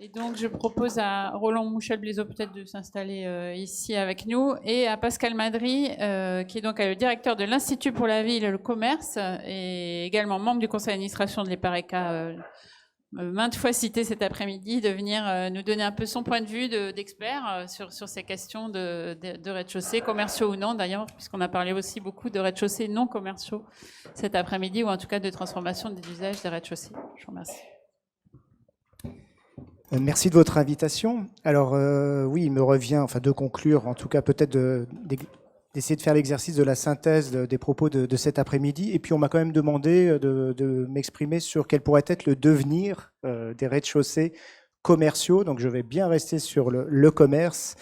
Et donc, je propose à Roland Mouchel-Blizeau peut-être de s'installer ici avec nous, et à Pascal Madry, qui est donc le directeur de l'Institut pour la ville et le commerce, et également membre du conseil d'administration de l'EPARECA, maintes fois cité cet après-midi, de venir nous donner un peu son point de vue d'expert sur ces questions de rez-de-chaussée, commerciaux ou non d'ailleurs, puisqu'on a parlé aussi beaucoup de rez-de-chaussée non commerciaux cet après-midi, ou en tout cas de transformation des usages des rez-de-chaussée. Je vous remercie. Merci de votre invitation. Alors oui, il me revient de conclure, en tout cas peut-être d'essayer de faire l'exercice de la synthèse des propos de cet après-midi. Et puis on m'a quand même demandé de m'exprimer sur quel pourrait être le devenir des rez-de-chaussée commerciaux. Donc je vais bien rester sur le commerce.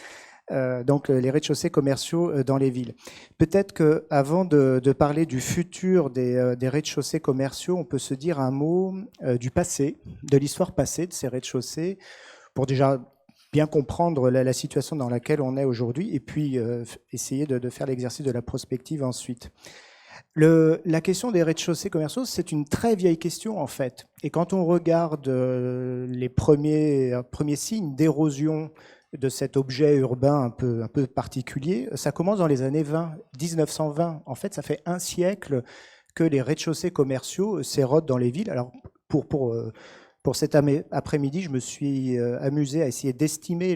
Donc les rez-de-chaussée commerciaux dans les villes. Peut-être qu'avant de parler du futur des rez-de-chaussée commerciaux, on peut se dire un mot du passé, de l'histoire passée de ces rez-de-chaussée, pour déjà bien comprendre la situation dans laquelle on est aujourd'hui, et puis essayer de faire l'exercice de la prospective ensuite. La question des rez-de-chaussée commerciaux, c'est une très vieille question en fait. Et quand on regarde les premiers signes d'érosion de cet objet urbain un peu particulier, ça commence dans les années 1920. En fait, ça fait un siècle que les rez-de-chaussée commerciaux s'érodent dans les villes. Alors, pour cet après-midi, je me suis amusé à essayer d'estimer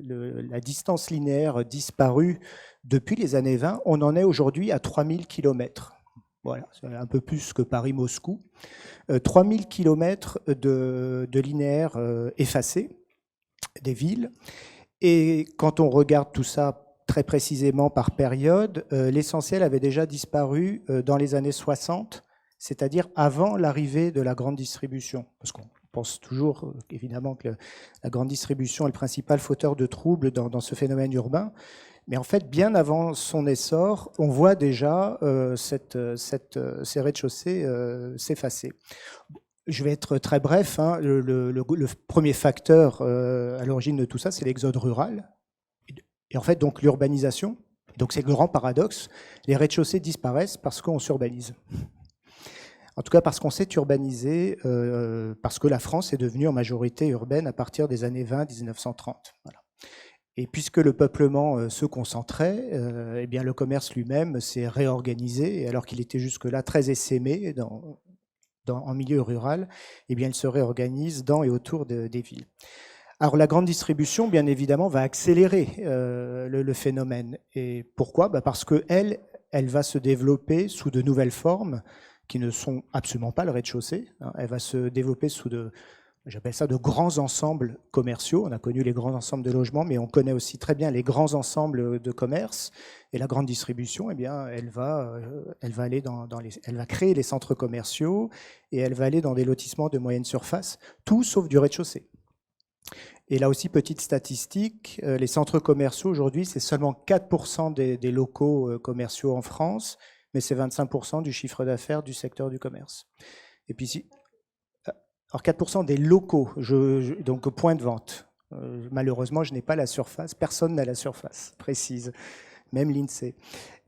la distance linéaire disparue depuis les années 20. On en est aujourd'hui à 3000 km. Voilà, c'est un peu plus que Paris-Moscou. 3000 km de linéaire effacé des villes. Et quand on regarde tout ça très précisément par période, l'essentiel avait déjà disparu dans les années 60, c'est-à-dire avant l'arrivée de la grande distribution. Parce qu'on pense toujours, évidemment, que la grande distribution est le principal fauteur de troubles dans ce phénomène urbain. Mais en fait, bien avant son essor, on voit déjà ces rez-de-chaussée s'effacer. Je vais être très bref. Le premier facteur à l'origine de tout ça, c'est l'exode rural. Et en fait, donc l'urbanisation. Donc c'est le grand paradoxe. Les rez-de-chaussée disparaissent parce qu'on s'urbanise. En tout cas, parce qu'on s'est urbanisé, parce que la France est devenue en majorité urbaine à partir des années 20-1930. Voilà. Et puisque le peuplement se concentrait, eh bien le commerce lui-même s'est réorganisé, et alors qu'il était jusque-là très essaimé en milieu rural, eh bien, il se réorganise dans et autour des villes. Alors la grande distribution, bien évidemment, va accélérer le phénomène. Et pourquoi ? Parce qu'elle va se développer sous de nouvelles formes qui ne sont absolument pas le rez-de-chaussée. Elle va se développer sous j'appelle ça de grands ensembles commerciaux. On a connu les grands ensembles de logements, mais on connaît aussi très bien les grands ensembles de commerce. Et la grande distribution, eh bien, elle va elle va créer les centres commerciaux et elle va aller dans des lotissements de moyenne surface, tout sauf du rez-de-chaussée. Et là aussi, petite statistique, les centres commerciaux aujourd'hui, c'est seulement 4% des locaux commerciaux en France, mais c'est 25% du chiffre d'affaires du secteur du commerce. Et puis alors 4% des locaux, donc point de vente. Malheureusement, je n'ai pas la surface, personne n'a la surface précise, même l'INSEE.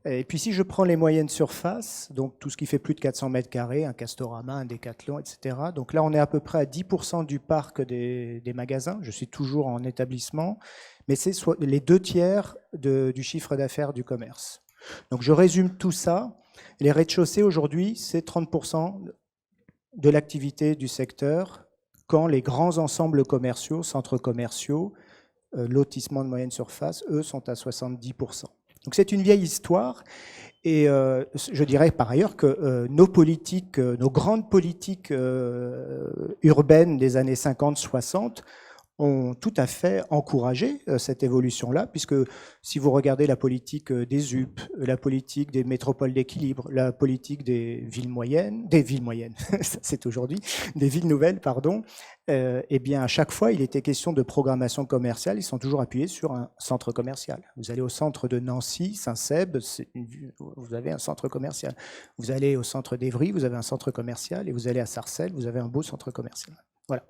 Et puis si je prends les moyennes surfaces, donc tout ce qui fait plus de 400 mètres carrés, un Castorama, un Decathlon, etc. Donc là, on est à peu près à 10% du parc des magasins. Je suis toujours en établissement, mais c'est les 2/3 du chiffre d'affaires du commerce. Donc je résume tout ça. Les rez-de-chaussée aujourd'hui, c'est 30% de l'activité du secteur, quand les grands ensembles commerciaux, centres commerciaux, lotissements de moyenne surface, eux, sont à 70%. Donc c'est une vieille histoire, et je dirais par ailleurs que nos politiques, nos grandes politiques urbaines des années 50-60 ont tout à fait encouragé cette évolution-là, puisque si vous regardez la politique des UP, la politique des métropoles d'équilibre, la politique des villes moyennes, c'est aujourd'hui, des villes nouvelles, pardon, eh bien à chaque fois, il était question de programmation commerciale, ils sont toujours appuyés sur un centre commercial. Vous allez au centre de Nancy, Saint-Ceb, vous avez un centre commercial. Vous allez au centre d'Évry, vous avez un centre commercial, et vous allez à Sarcelles, vous avez un beau centre commercial. Voilà.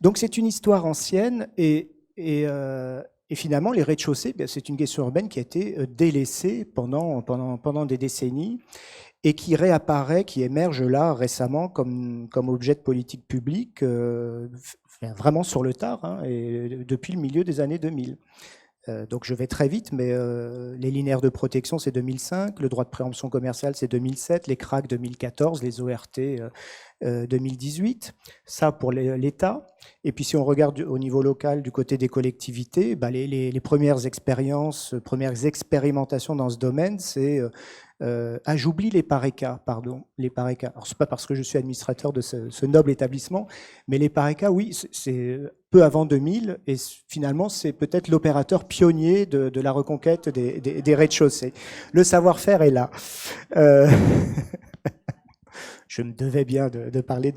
Donc c'est une histoire ancienne et finalement les rez-de-chaussée, c'est une question urbaine qui a été délaissée pendant des décennies et qui réapparaît, qui émerge là récemment comme objet de politique publique vraiment sur le tard, hein, et depuis le milieu des années 2000. Donc je vais très vite, mais les linéaires de protection, c'est 2005, le droit de préemption commerciale, c'est 2007, les CRAC 2014, les ORT 2018. Ça pour l'État. Et puis si on regarde au niveau local, du côté des collectivités, bah, les premières expériences, premières expérimentations dans ce domaine, c'est... j'oublie les PARECA, pardon, les PARECA. Alors c'est pas parce que je suis administrateur de ce noble établissement, mais les PARECA, oui, c'est peu avant 2000, et finalement c'est peut-être l'opérateur pionnier de la reconquête des rez-de-chaussée. Le savoir-faire est là. Je me devais bien de parler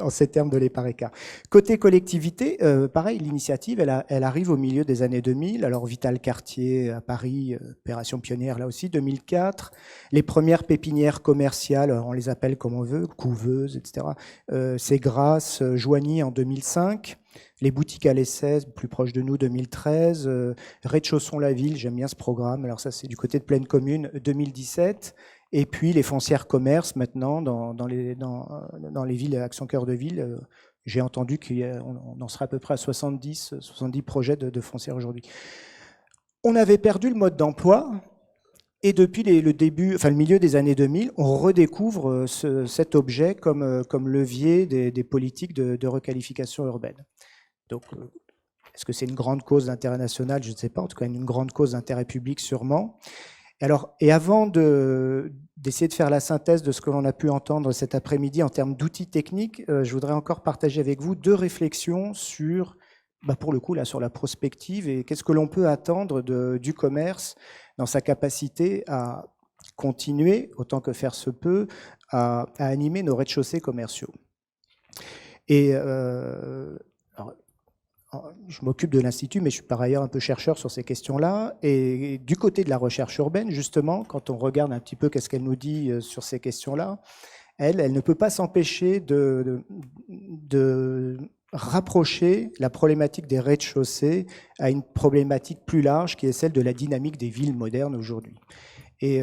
en ces termes de l'EPARECA. Côté collectivité, pareil, l'initiative, elle arrive au milieu des années 2000. Alors Vital Quartier à Paris, opération pionnière là aussi, 2004. Les premières pépinières commerciales, on les appelle comme on veut, couveuses, etc. C'est Grasse, Joigny en 2005. Les boutiques à l'essai, plus proche de nous, 2013. Rez-de-Chausson-la-Ville, j'aime bien ce programme. Alors ça, c'est du côté de Pleine Commune, 2017. Et puis les foncières commerce maintenant dans les villes Action Cœur de Ville. J'ai entendu qu'on en serait à peu près à 70 projets de foncières aujourd'hui. On avait perdu le mode d'emploi et depuis le milieu des années 2000, on redécouvre cet objet comme levier des politiques de requalification urbaine. Donc, est-ce que c'est une grande cause d'intérêt national? Je ne sais pas, en tout cas une grande cause d'intérêt public sûrement. Et avant d'essayer de faire la synthèse de ce que l'on a pu entendre cet après-midi en termes d'outils techniques, je voudrais encore partager avec vous 2 réflexions sur, pour le coup, là, sur la prospective et qu'est-ce que l'on peut attendre du commerce dans sa capacité à continuer, autant que faire se peut, à animer nos rez-de-chaussée commerciaux. Et je m'occupe de l'Institut, mais je suis par ailleurs un peu chercheur sur ces questions-là. Et du côté de la recherche urbaine, justement, quand on regarde un petit peu qu'est-ce qu'elle nous dit sur ces questions-là, elle ne peut pas s'empêcher de rapprocher la problématique des rez-de-chaussée à une problématique plus large qui est celle de la dynamique des villes modernes aujourd'hui. Et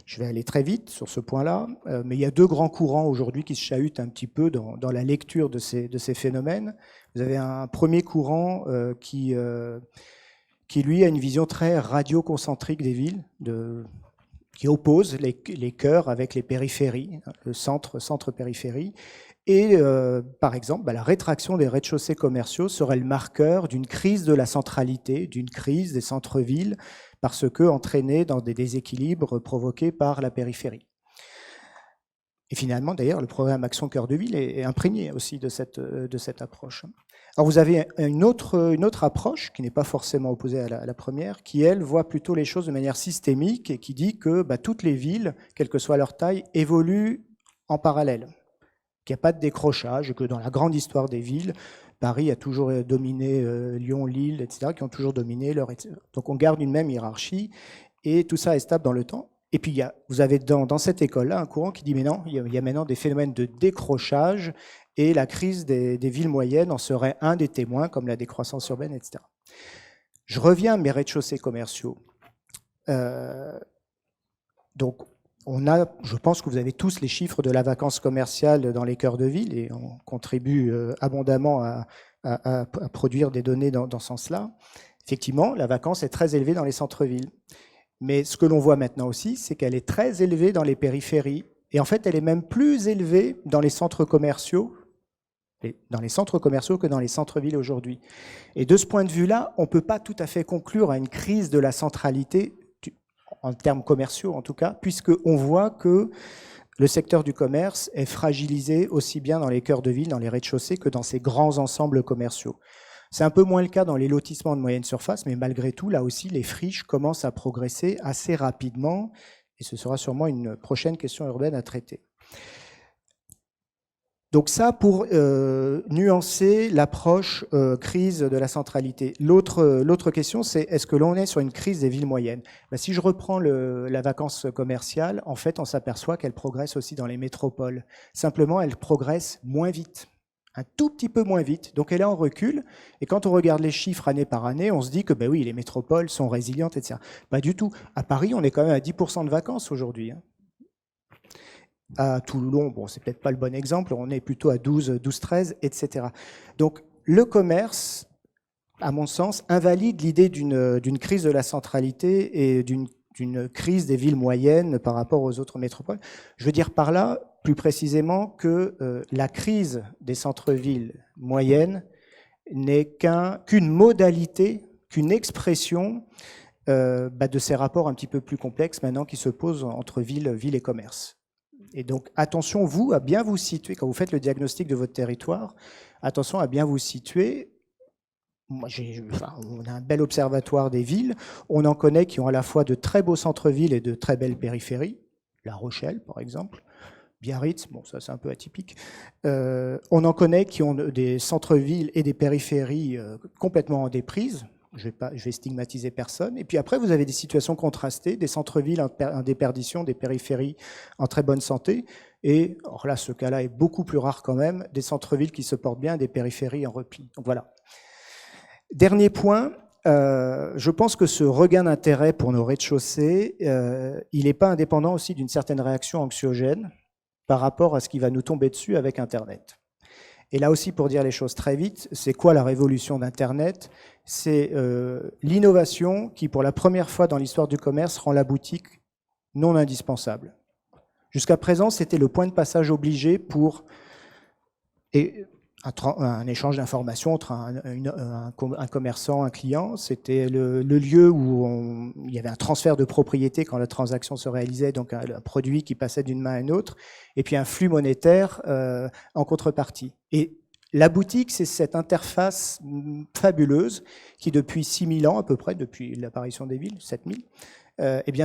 je vais aller très vite sur ce point-là, mais il y a 2 grands courants aujourd'hui qui se chahutent un petit peu dans la lecture de ces phénomènes. Vous avez un premier courant qui lui a une vision très radioconcentrique des villes, qui oppose les cœurs avec les périphéries, le centre-périphérie. Et par exemple, la rétraction des rez-de-chaussée commerciaux serait le marqueur d'une crise de la centralité, d'une crise des centres-villes, parce que entraînée dans des déséquilibres provoqués par la périphérie. Et finalement, d'ailleurs, le programme Action Cœur de Ville est imprégné aussi de cette approche. Alors vous avez une autre approche qui n'est pas forcément opposée à la première, qui, elle, voit plutôt les choses de manière systémique et qui dit que toutes les villes, quelle que soit leur taille, évoluent en parallèle, qu'il n'y a pas de décrochage, et que dans la grande histoire des villes, Paris a toujours dominé Lyon, Lille, etc., qui ont toujours dominé leur... Donc on garde une même hiérarchie, et tout ça est stable dans le temps. Et puis vous avez dans cette école-là un courant qui dit mais non, il y a maintenant des phénomènes de décrochage, et la crise des villes moyennes en serait un des témoins, comme la décroissance urbaine, etc. Je reviens à mes rez-de-chaussée commerciaux. Donc, je pense que vous avez tous les chiffres de la vacance commerciale dans les cœurs de ville, et on contribue abondamment à produire des données dans ce sens-là. Effectivement, la vacance est très élevée dans les centres-villes. Mais ce que l'on voit maintenant aussi, c'est qu'elle est très élevée dans les périphéries. Et en fait, elle est même plus élevée dans les centres commerciaux, que dans les centres-villes aujourd'hui. Et de ce point de vue-là, on ne peut pas tout à fait conclure à une crise de la centralité, en termes commerciaux en tout cas, puisqu'on voit que le secteur du commerce est fragilisé aussi bien dans les cœurs de ville, dans les rez-de-chaussée, que dans ces grands ensembles commerciaux. C'est un peu moins le cas dans les lotissements de moyenne surface, mais malgré tout, là aussi, les friches commencent à progresser assez rapidement, et ce sera sûrement une prochaine question urbaine à traiter. Donc ça, pour nuancer l'approche crise de la centralité. L'autre question, c'est est-ce que l'on est sur une crise des villes moyennes? Si je reprends la vacance commerciale, en fait, on s'aperçoit qu'elle progresse aussi dans les métropoles. Simplement, elle progresse moins vite. Un tout petit peu moins vite, donc elle est en recul, et quand on regarde les chiffres année par année, on se dit que oui, les métropoles sont résilientes, etc. Pas du tout. À Paris, on est quand même à 10% de vacances aujourd'hui. À Toulon, bon, c'est peut-être pas le bon exemple, on est plutôt à 12, 13, etc. Donc, le commerce, à mon sens, invalide l'idée d'une crise de la centralité et d'une crise des villes moyennes par rapport aux autres métropoles. Je veux dire par là, plus précisément, que la crise des centres-villes moyennes n'est qu'une modalité, qu'une expression de ces rapports un petit peu plus complexes maintenant qui se posent entre ville et commerce. Et donc, attention, vous, à bien vous situer, quand vous faites le diagnostic de votre territoire, attention à bien vous situer. Moi, on a un bel observatoire des villes. On en connaît qui ont à la fois de très beaux centres-villes et de très belles périphéries. La Rochelle, par exemple. Biarritz, bon, ça c'est un peu atypique. On en connaît qui ont des centres-villes et des périphéries complètement en déprise. Je vais stigmatiser personne. Et puis après, vous avez des situations contrastées, des centres-villes en déperdition, des périphéries en très bonne santé. Et alors là, ce cas-là est beaucoup plus rare quand même, des centres-villes qui se portent bien, des périphéries en repli. Donc voilà. Dernier point, je pense que ce regain d'intérêt pour nos rez-de-chaussée, il n'est pas indépendant aussi d'une certaine réaction anxiogène par rapport à ce qui va nous tomber dessus avec Internet. Et là aussi, pour dire les choses très vite, c'est quoi la révolution d'Internet? C'est l'innovation qui, pour la première fois dans l'histoire du commerce, rend la boutique non indispensable. Jusqu'à présent, c'était le point de passage obligé pour un échange d'informations entre un commerçant, un client. C'était le lieu où il y avait un transfert de propriété quand la transaction se réalisait, donc un produit qui passait d'une main à une autre, et puis un flux monétaire en contrepartie. Et la boutique, c'est cette interface fabuleuse qui, depuis 6000 ans à peu près, depuis l'apparition des villes, 7000,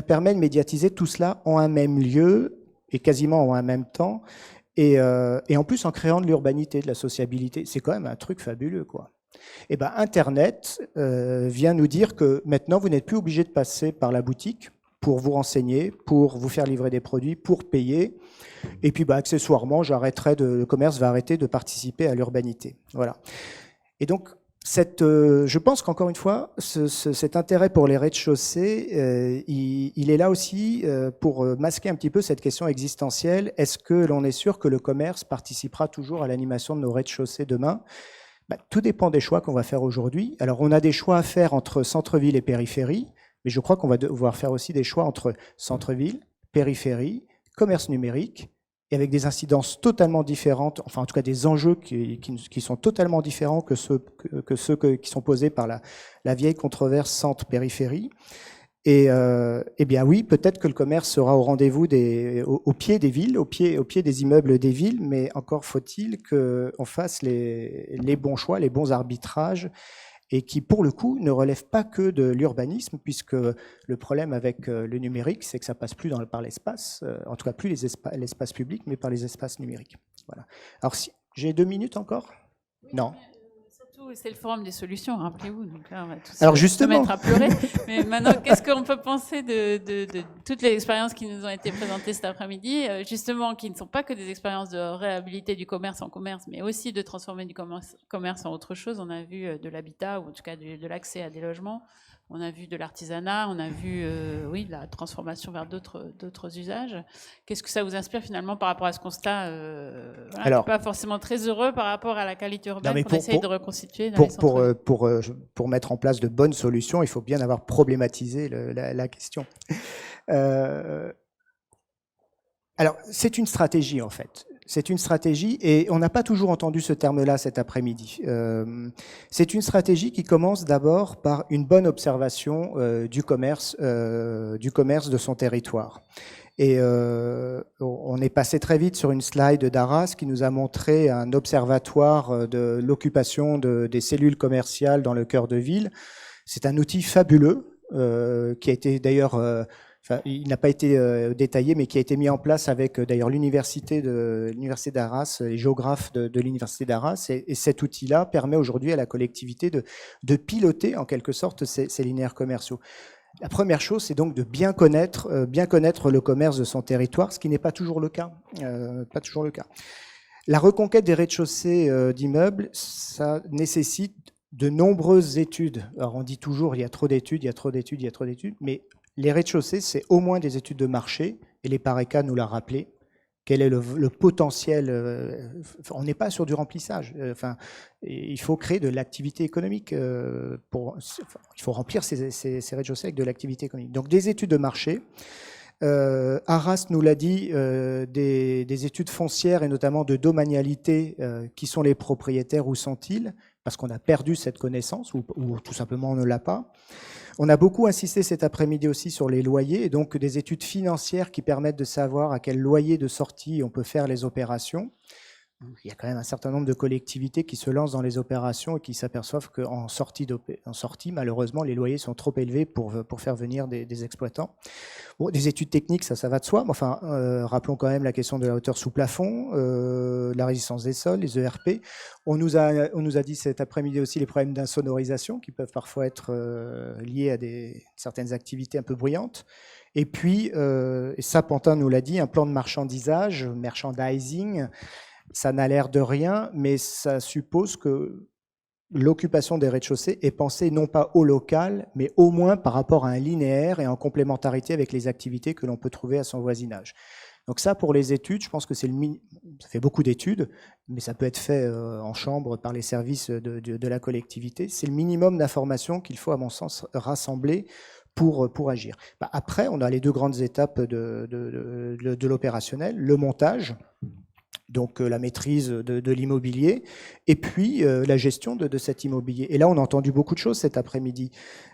permet de médiatiser tout cela en un même lieu et quasiment en un même temps. Et en plus, en créant de l'urbanité, de la sociabilité, c'est quand même un truc fabuleux, quoi. Et ben, Internet vient nous dire que maintenant, vous n'êtes plus obligé de passer par la boutique pour vous renseigner, pour vous faire livrer des produits, pour payer. Et puis, accessoirement, le commerce va arrêter de participer à l'urbanité. Voilà. Et donc, je pense qu'encore une fois, cet intérêt pour les rez-de-chaussée, il est là aussi pour masquer un petit peu cette question existentielle. Est-ce que l'on est sûr que le commerce participera toujours à l'animation de nos rez-de-chaussée demain? Tout dépend des choix qu'on va faire aujourd'hui. Alors, on a des choix à faire entre centre-ville et périphérie, mais je crois qu'on va devoir faire aussi des choix entre centre-ville, périphérie, commerce numérique, et avec des incidences totalement différentes, enfin en tout cas des enjeux qui sont totalement différents que ceux qui sont posés par la vieille controverse centre-périphérie. Et bien oui, peut-être que le commerce sera au rendez-vous au pied des villes, au pied des immeubles des villes, mais encore faut-il qu'on fasse les bons choix, les bons arbitrages, et qui, pour le coup, ne relève pas que de l'urbanisme, puisque le problème avec le numérique, c'est que ça passe plus par l'espace, en tout cas plus l'espace public, mais par les espaces numériques. Voilà. Alors, j'ai 2 minutes encore? Non. Surtout, c'est le forum des solutions, rappelez-vous. Donc là, on va tous se mettre à pleurer. Mais maintenant, qu'est-ce qu'on peut penser de toutes les expériences qui nous ont été présentées cet après-midi, justement, qui ne sont pas que des expériences de réhabiliter du commerce en commerce, mais aussi de transformer du commerce en autre chose. On a vu de l'habitat, ou en tout cas de l'accès à des logements. On a vu de l'artisanat, on a vu de la transformation vers d'autres usages. Qu'est-ce que ça vous inspire finalement par rapport à ce constat Alors, pas forcément très heureux par rapport à la qualité urbaine qu'on essaye de reconstituer dans les centres. Pour mettre en place de bonnes solutions, il faut bien avoir problématisé la question. Alors, c'est une stratégie en fait. C'est une stratégie, et on n'a pas toujours entendu ce terme-là cet après-midi. C'est une stratégie qui commence d'abord par une bonne observation du commerce de son territoire. Et on est passé très vite sur une slide d'Arras qui nous a montré un observatoire de l'occupation des cellules commerciales dans le cœur de ville. C'est un outil fabuleux qui a été d'ailleurs... il n'a pas été détaillé, mais qui a été mis en place avec d'ailleurs l'université d'Arras, les géographes de l'université d'Arras. Et cet outil-là permet aujourd'hui à la collectivité de piloter en quelque sorte ces linéaires commerciaux. La première chose, c'est donc de bien connaître le commerce de son territoire, ce qui n'est pas toujours le cas. La reconquête des rez-de-chaussée d'immeubles, ça nécessite de nombreuses études. Alors on dit toujours il y a trop d'études, mais les rez-de-chaussée, c'est au moins des études de marché, et les PARECA nous l'a rappelé. quel est le potentiel. On n'est pas sur du remplissage. Il faut créer de l'activité économique. Il faut remplir ces rez-de-chaussée avec de l'activité économique. Donc des études de marché. Arras nous l'a dit, des études foncières et notamment de domanialité. Qui sont les propriétaires, où sont-ils? Parce qu'on a perdu cette connaissance ou tout simplement on ne l'a pas. On a beaucoup insisté cet après-midi aussi sur les loyers et donc des études financières qui permettent de savoir à quel loyer de sortie on peut faire les opérations. Il y a quand même un certain nombre de collectivités qui se lancent dans les opérations et qui s'aperçoivent qu'en sortie, malheureusement, les loyers sont trop élevés pour faire venir des exploitants. Bon, des études techniques, ça va de soi. Enfin, rappelons quand même la question de la hauteur sous plafond, la résistance des sols, les ERP. On nous a dit cet après-midi aussi les problèmes d'insonorisation qui peuvent parfois être liés à certaines activités un peu bruyantes. Et puis, et ça, Pantin nous l'a dit, un plan de marchandising, ça n'a l'air de rien, mais ça suppose que l'occupation des rez-de-chaussée est pensée non pas au local, mais au moins par rapport à un linéaire et en complémentarité avec les activités que l'on peut trouver à son voisinage. Donc ça, pour les études, je pense que ça fait beaucoup d'études, mais ça peut être fait en chambre par les services de la collectivité. C'est le minimum d'informations qu'il faut, à mon sens, rassembler pour agir. Après, on a les deux grandes étapes de l'opérationnel, le montage, donc la maîtrise de l'immobilier, et puis la gestion de cet immobilier. Et là, on a entendu beaucoup de choses cet après-midi.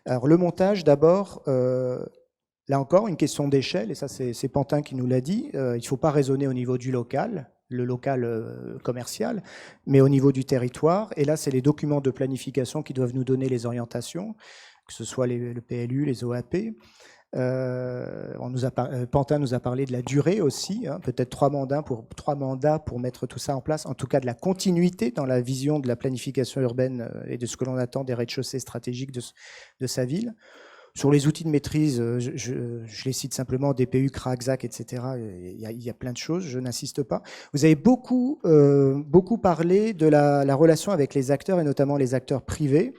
Alors le montage, d'abord, là encore, une question d'échelle, et ça c'est Pantin qui nous l'a dit, il ne faut pas raisonner au niveau du local, le local commercial, mais au niveau du territoire. Et là, c'est les documents de planification qui doivent nous donner les orientations, que ce soit le PLU, les OAP. Pantin nous a parlé de la durée aussi, hein, peut-être 3 mandats pour mettre tout ça en place, en tout cas de la continuité dans la vision de la planification urbaine et de ce que l'on attend des rez-de-chaussée stratégiques de sa ville. Sur les outils de maîtrise, je les cite simplement, DPU, CRA, XAC, etc. Il y a plein de choses, je n'insiste pas. Vous avez beaucoup parlé de la relation avec les acteurs et notamment les acteurs privés.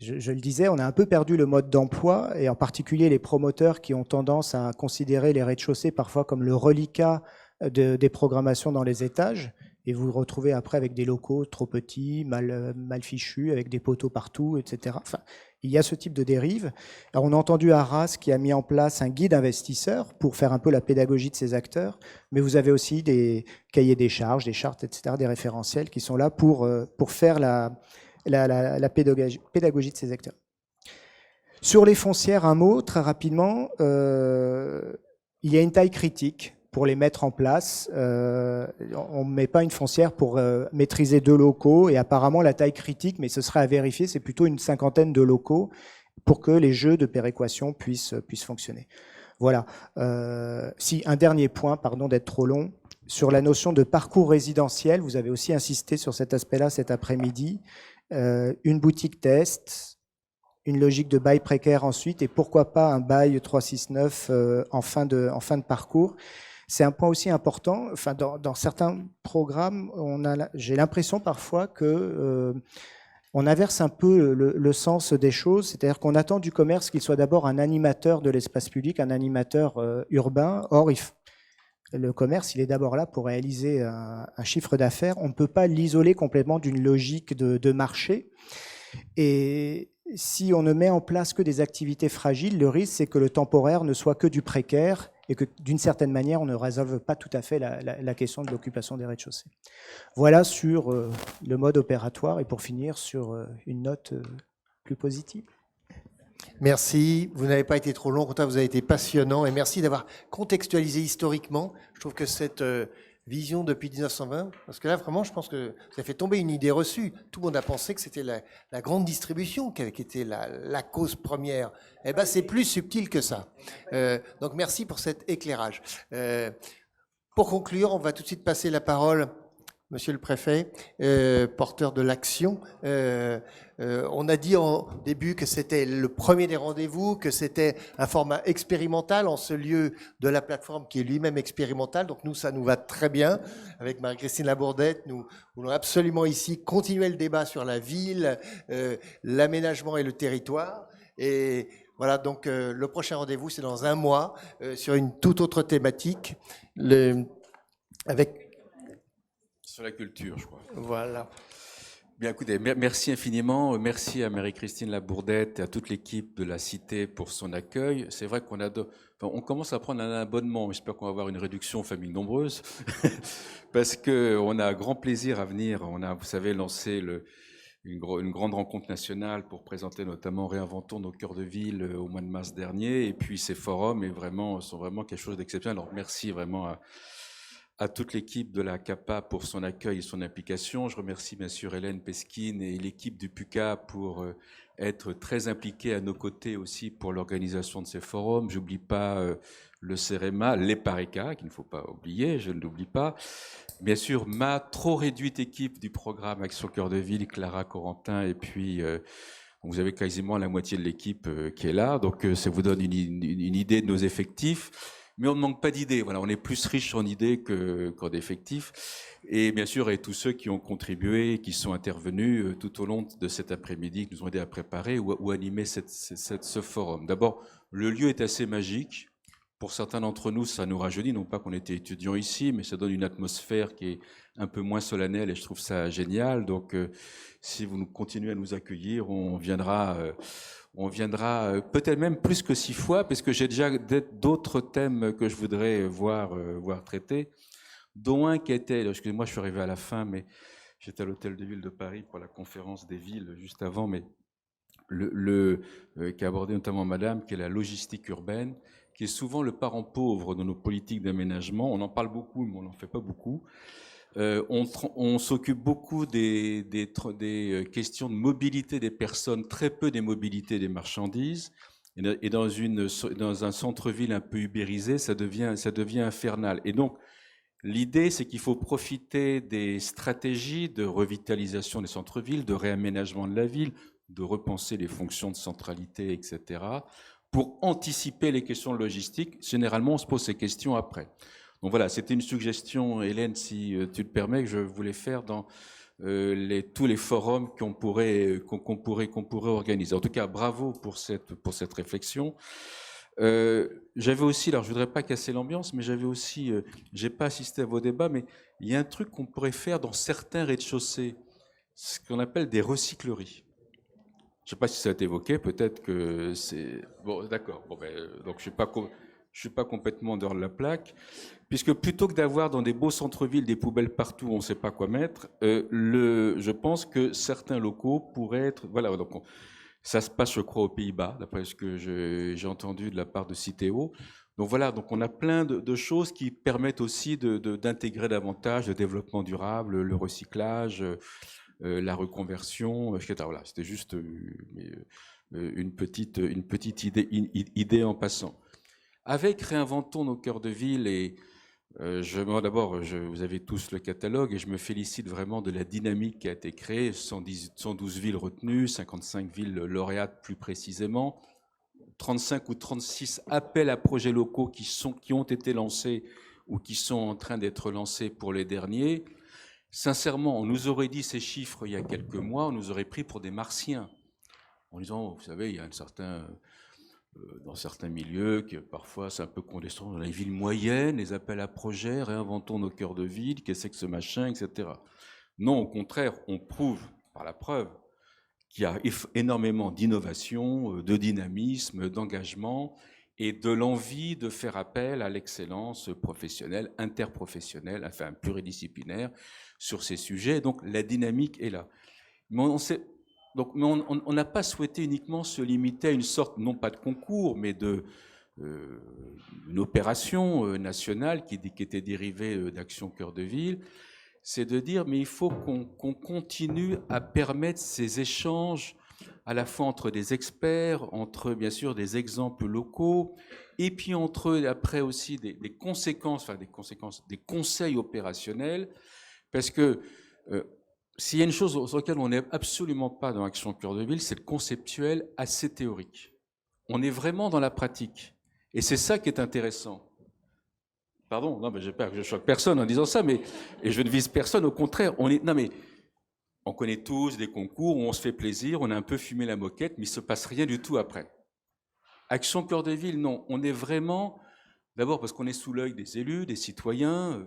Je le disais, on a un peu perdu le mode d'emploi, et en particulier les promoteurs qui ont tendance à considérer les rez-de-chaussée parfois comme le reliquat des programmations dans les étages, et vous vous retrouvez après avec des locaux trop petits, mal fichus, avec des poteaux partout, etc. Enfin, il y a ce type de dérive. Alors, on a entendu Arras qui a mis en place un guide investisseur pour faire un peu la pédagogie de ces acteurs, mais vous avez aussi des cahiers des charges, des chartes, etc., des référentiels qui sont là pour faire la pédagogie de ces acteurs. Sur les foncières, un mot très rapidement. Il y a une taille critique pour les mettre en place. On ne met pas une foncière pour maîtriser 2 locaux, et apparemment la taille critique, mais ce serait à vérifier, c'est plutôt une 50aine de locaux pour que les jeux de péréquation puissent fonctionner. Voilà. Un dernier point, pardon d'être trop long, sur la notion de parcours résidentiel, vous avez aussi insisté sur cet aspect-là cet après-midi. Une boutique test, une logique de bail précaire ensuite, et pourquoi pas un bail 369 en fin de parcours. C'est un point aussi important. Enfin, dans certains programmes, j'ai l'impression parfois que on inverse un peu le sens des choses, c'est-à-dire qu'on attend du commerce qu'il soit d'abord un animateur de l'espace public, un animateur urbain. Or, le commerce, il est d'abord là pour réaliser un chiffre d'affaires. On ne peut pas l'isoler complètement d'une logique de marché. Et si on ne met en place que des activités fragiles, le risque, c'est que le temporaire ne soit que du précaire et que, d'une certaine manière, on ne résolve pas tout à fait la question de l'occupation des rez-de-chaussée. Voilà sur le mode opératoire, et pour finir sur une note plus positive. Merci, vous n'avez pas été trop long, vous avez été passionnant, et merci d'avoir contextualisé historiquement. Je trouve que cette vision depuis 1920, parce que là vraiment je pense que ça fait tomber une idée reçue. Tout le monde a pensé que c'était la grande distribution qui était la cause première. Eh bien c'est plus subtil que ça. Donc merci pour cet éclairage. Pour conclure, on va tout de suite passer la parole, Monsieur le Préfet, porteur de l'action. On a dit en début que c'était le premier des rendez-vous, que c'était un format expérimental en ce lieu de la plateforme qui est lui-même expérimental. Donc nous, ça nous va très bien. Avec Marie-Christine Labourdette, nous voulons absolument ici continuer le débat sur la ville, l'aménagement et le territoire. Et voilà, donc le prochain rendez-vous, c'est dans 1 mois, sur une toute autre thématique. avec... Sur la culture, je crois. Voilà. Bien, écoutez, merci infiniment. Merci à Marie-Christine Labourdette et à toute l'équipe de la Cité pour son accueil. C'est vrai on commence à prendre un abonnement. J'espère qu'on va avoir une réduction aux familles nombreuses parce qu'on a un grand plaisir à venir. On a, vous savez, lancé une grande rencontre nationale pour présenter notamment Réinventons nos cœurs de ville au mois de mars dernier. Et puis ces forums sont vraiment quelque chose d'exceptionnel. Alors merci vraiment à toute l'équipe de la CAPA pour son accueil et son implication. Je remercie bien sûr Hélène Pesquine et l'équipe du PUCA pour être très impliqués à nos côtés aussi pour l'organisation de ces forums. J'oublie pas le CEREMA, les PARECA, qu'il ne faut pas oublier, je ne l'oublie pas. Bien sûr, ma trop réduite équipe du programme Action Cœur de Ville, Clara Corentin, et puis vous avez quasiment la moitié de l'équipe qui est là, donc ça vous donne une idée de nos effectifs. Mais on ne manque pas d'idées. Voilà, on est plus riche en idées qu'en effectifs. Et bien sûr, et tous ceux qui ont contribué, qui sont intervenus tout au long de cet après-midi, qui nous ont aidés à préparer ou animer ce forum. D'abord, le lieu est assez magique. Pour certains d'entre nous, ça nous rajeunit. Non pas qu'on était étudiants ici, mais ça donne une atmosphère qui est un peu moins solennelle et je trouve ça génial. Donc, si vous continuez à nous accueillir, on viendra peut-être même plus que 6 fois, parce que j'ai déjà d'autres thèmes que je voudrais voir traités, dont un qui était, excusez-moi, je suis arrivé à la fin, mais j'étais à l'Hôtel de Ville de Paris pour la conférence des villes juste avant, mais qui a abordé notamment Madame, qui est la logistique urbaine, qui est souvent le parent pauvre de nos politiques d'aménagement. On en parle beaucoup, mais on n'en fait pas beaucoup. On s'occupe beaucoup des questions de mobilité des personnes, très peu des mobilités des marchandises. Et dans un centre-ville un peu ubérisé, ça devient infernal. Et donc, l'idée, c'est qu'il faut profiter des stratégies de revitalisation des centres-villes, de réaménagement de la ville, de repenser les fonctions de centralité, etc., pour anticiper les questions logistiques. Généralement, on se pose ces questions après. Donc voilà, c'était une suggestion, Hélène, si tu le permets, que je voulais faire dans tous les forums qu'on pourrait organiser. En tout cas, bravo pour cette réflexion. J'avais aussi, alors je voudrais pas casser l'ambiance, mais j'avais aussi, j'ai pas assisté à vos débats, mais il y a un truc qu'on pourrait faire dans certains rez-de-chaussée, ce qu'on appelle des recycleries. Je sais pas si ça a été évoqué, peut-être que c'est... Bon, d'accord, donc je suis pas complètement dehors de la plaque, puisque plutôt que d'avoir dans des beaux centres-villes des poubelles partout où on ne sait pas quoi mettre, je pense que certains locaux pourraient être... Voilà, donc ça se passe, je crois, aux Pays-Bas, d'après ce que j'ai entendu de la part de Citeo. Donc voilà, donc on a plein de choses qui permettent aussi d'intégrer davantage le développement durable, le recyclage, la reconversion, etc. Voilà, c'était juste une petite idée en passant. Avec Réinventons nos cœurs de ville, et d'abord, vous avez tous le catalogue, et je me félicite vraiment de la dynamique qui a été créée, 112 villes retenues, 55 villes lauréates plus précisément, 35 ou 36 appels à projets locaux qui ont été lancés ou qui sont en train d'être lancés pour les derniers. Sincèrement, on nous aurait dit ces chiffres il y a quelques mois, on nous aurait pris pour des martiens, en disant, vous savez, il y a dans certains milieux, que parfois c'est un peu condescendant, dans les villes moyennes, les appels à projets, réinventons nos cœurs de ville, qu'est-ce que ce machin, etc. Non, au contraire, on prouve par la preuve qu'il y a énormément d'innovation, de dynamisme, d'engagement et de l'envie de faire appel à l'excellence professionnelle, interprofessionnelle, enfin pluridisciplinaire sur ces sujets. Donc la dynamique est là. Mais on n'a pas souhaité uniquement se limiter à une sorte, non pas de concours, mais une opération nationale qui était dérivée d'Action Cœur de Ville. C'est de dire, mais il faut qu'on continue à permettre ces échanges à la fois entre des experts, entre bien sûr des exemples locaux, et puis entre après aussi des conseils opérationnels, parce que s'il y a une chose sur laquelle on n'est absolument pas dans Action Cœur de Ville, c'est le conceptuel assez théorique. On est vraiment dans la pratique. Et c'est ça qui est intéressant. Pardon, non, mais j'espère que je choque personne en disant ça, et je ne vise personne, au contraire. On connaît tous des concours où on se fait plaisir, on a un peu fumé la moquette, mais il ne se passe rien du tout après. Action Cœur de Ville, non. On est vraiment, d'abord parce qu'on est sous l'œil des élus, des citoyens,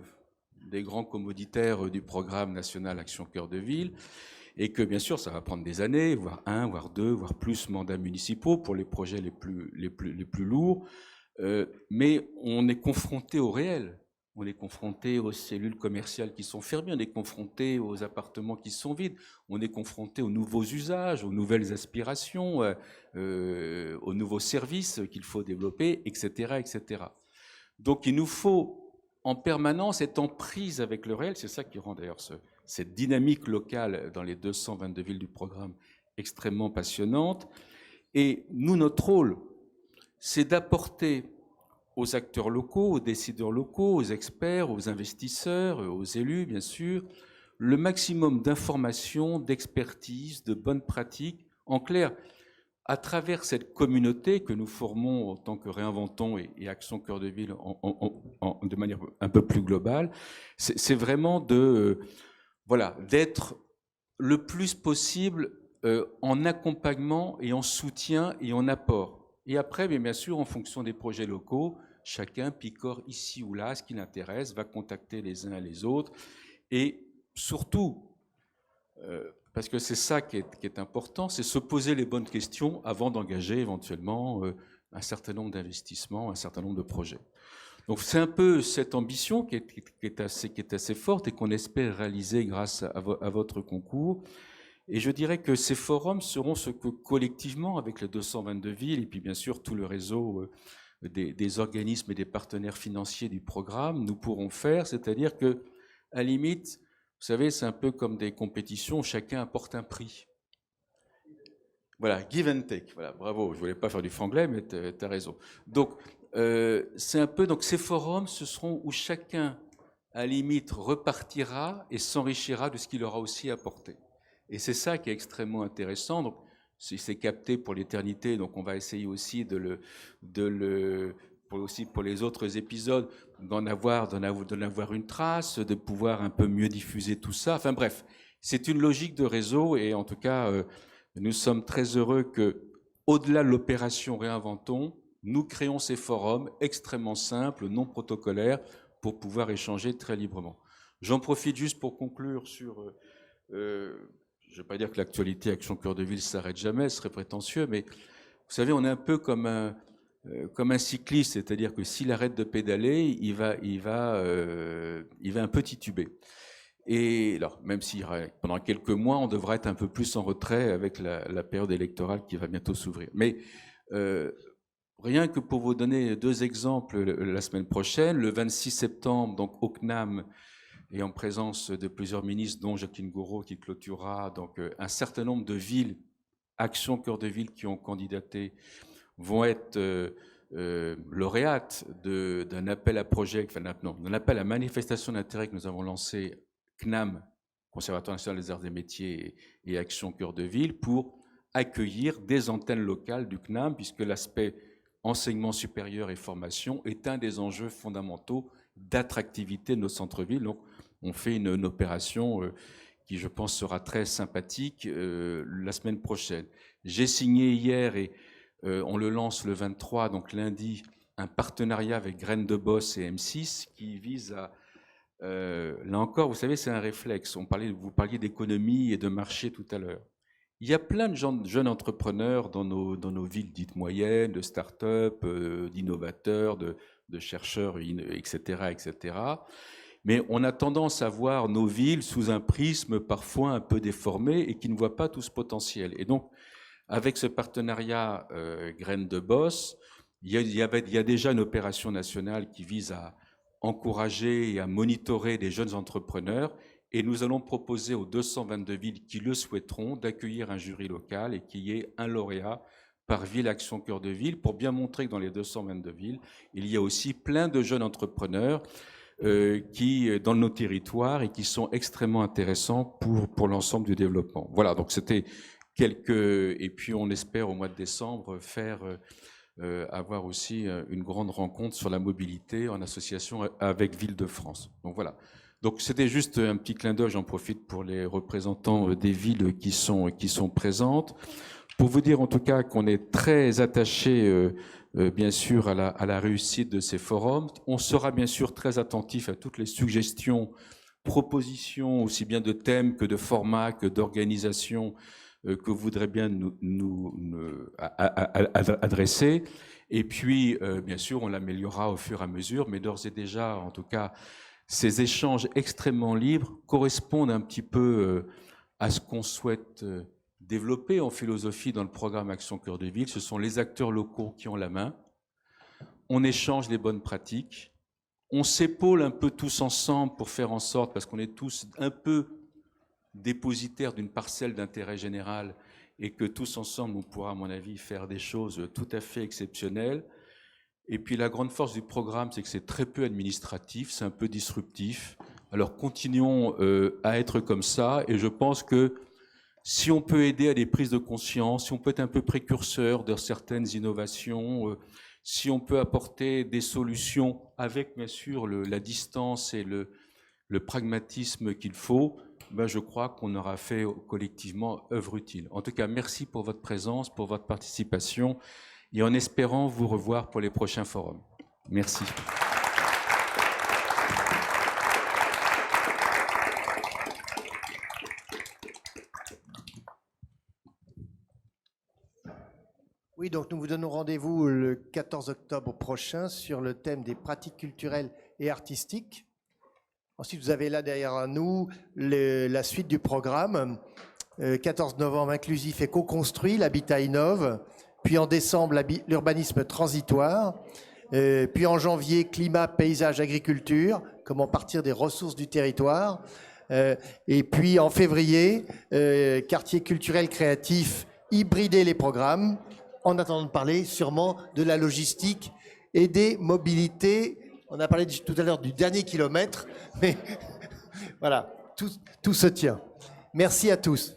des grands commoditaires du programme national Action Cœur de Ville, et que bien sûr ça va prendre des années, voire 1, voire 2, voire plus mandats municipaux pour les projets les plus lourds, mais on est confronté au réel. On est confronté aux cellules commerciales qui sont fermées, on est confronté aux appartements qui sont vides, on est confronté aux nouveaux usages, aux nouvelles aspirations, aux nouveaux services qu'il faut développer, etc., etc. Donc il nous faut en permanence être en prise avec le réel. C'est ça qui rend d'ailleurs cette dynamique locale dans les 222 villes du programme extrêmement passionnante. Et nous, notre rôle, c'est d'apporter aux acteurs locaux, aux décideurs locaux, aux experts, aux investisseurs, aux élus, bien sûr, le maximum d'informations, d'expertise, de bonnes pratiques. En clair, à travers cette communauté que nous formons en tant que Réinventons et Action Cœur de Ville de manière un peu plus globale, c'est vraiment d'être le plus possible en accompagnement et en soutien et en apport. Et après, bien sûr, en fonction des projets locaux, chacun picore ici ou là ce qui l'intéresse, va contacter les uns et les autres. Et surtout, parce que c'est ça qui est important, c'est se poser les bonnes questions avant d'engager éventuellement un certain nombre d'investissements, un certain nombre de projets. Donc c'est un peu cette ambition qui est assez forte et qu'on espère réaliser grâce à votre concours. Et je dirais que ces forums seront ce que collectivement, avec les 222 villes et puis bien sûr tout le réseau des organismes et des partenaires financiers du programme, nous pourrons faire, c'est-à-dire que, à la limite, vous savez, c'est un peu comme des compétitions où chacun apporte un prix. Voilà, give and take. Voilà, bravo. Je ne voulais pas faire du franglais, mais tu as raison. Donc, c'est un peu, donc ces forums, ce seront où chacun, à la limite, repartira et s'enrichira de ce qu'il aura aussi apporté. Et c'est ça qui est extrêmement intéressant. Donc, c'est capté pour l'éternité, donc on va essayer aussi pour les autres épisodes, d'en avoir une trace, de pouvoir un peu mieux diffuser tout ça. Enfin bref, c'est une logique de réseau et en tout cas, nous sommes très heureux que, au-delà de l'opération Réinventons, nous créons ces forums extrêmement simples, non protocolaires, pour pouvoir échanger très librement. J'en profite juste pour conclure sur... je ne vais pas dire que l'actualité Action Cœur de Ville s'arrête jamais, ce serait prétentieux, mais vous savez, on est un peu comme un cycliste, c'est-à-dire que s'il arrête de pédaler, il va un peu tituber. Et alors, même si pendant quelques mois, on devra être un peu plus en retrait avec la période électorale qui va bientôt s'ouvrir. Mais rien que pour vous donner 2 exemples, la semaine prochaine, le 26 septembre, donc au CNAM, et en présence de plusieurs ministres, dont Jacqueline Gouraud, qui clôturera donc un certain nombre de villes, Action Cœur de Ville, qui ont candidaté, vont être lauréates d'un appel à projet, d'un appel à manifestation d'intérêt que nous avons lancé, CNAM, Conservatoire national des arts et des métiers, et Action Cœur de Ville, pour accueillir des antennes locales du CNAM, puisque l'aspect enseignement supérieur et formation est un des enjeux fondamentaux d'attractivité de nos centres-villes. Donc, on fait une opération qui, je pense, sera très sympathique la semaine prochaine. J'ai signé hier, et on le lance le 23, donc lundi, un partenariat avec Graines de Boss et M6 qui vise à... là encore, vous savez, c'est un réflexe. Vous parliez d'économie et de marché tout à l'heure. Il y a plein de jeunes entrepreneurs dans nos villes dites moyennes, de start-up, d'innovateurs, de chercheurs, etc., etc. Mais on a tendance à voir nos villes sous un prisme parfois un peu déformé et qui ne voient pas tout ce potentiel. Et donc, avec ce partenariat Graines de Boss, il y a déjà une opération nationale qui vise à encourager et à monitorer des jeunes entrepreneurs. Et nous allons proposer aux 222 villes qui le souhaiteront d'accueillir un jury local et qu'il y ait un lauréat par ville Action Cœur de Ville, pour bien montrer que dans les 222 villes, il y a aussi plein de jeunes entrepreneurs dans nos territoires et qui sont extrêmement intéressants pour l'ensemble du développement. Voilà, donc c'était et puis on espère au mois de décembre avoir aussi une grande rencontre sur la mobilité en association avec Ville-de-France. Donc voilà. Donc c'était juste un petit clin d'œil, j'en profite pour les représentants des villes qui sont présentes. Pour vous dire en tout cas qu'on est très attachés bien sûr à la réussite de ces forums. On sera bien sûr très attentif à toutes les suggestions, propositions, aussi bien de thèmes que de formats, que d'organisation que vous voudrez bien nous adresser. Et puis, bien sûr, on l'améliorera au fur et à mesure, mais d'ores et déjà, en tout cas, ces échanges extrêmement libres correspondent un petit peu à ce qu'on souhaite développer en philosophie dans le programme Action Cœur de Ville. Ce sont les acteurs locaux qui ont la main. On échange les bonnes pratiques. On s'épaule un peu tous ensemble pour faire en sorte, parce qu'on est tous un peu dépositaires d'une parcelle d'intérêt général et que tous ensemble, on pourra, à mon avis, faire des choses tout à fait exceptionnelles. Et puis la grande force du programme, c'est que c'est très peu administratif, c'est un peu disruptif. Alors continuons à être comme ça, et je pense que si on peut aider à des prises de conscience, si on peut être un peu précurseur de certaines innovations, si on peut apporter des solutions avec, bien sûr, la distance et le pragmatisme qu'il faut, ben je crois qu'on aura fait collectivement œuvre utile. En tout cas, merci pour votre présence, pour votre participation, et en espérant vous revoir pour les prochains forums. Merci. Oui, donc nous vous donnons rendez-vous le 14 octobre prochain sur le thème des pratiques culturelles et artistiques. Ensuite, vous avez là derrière nous la suite du programme. 14 novembre, inclusif et co-construit, l'habitat innove. Puis en décembre, l'urbanisme transitoire. Puis en janvier, climat, paysage, agriculture, comment partir des ressources du territoire. Et puis en février, quartier culturel créatif, hybrider les programmes. En attendant de parler sûrement de la logistique et des mobilités. On a parlé tout à l'heure du dernier kilomètre, mais voilà, tout se tient. Merci à tous.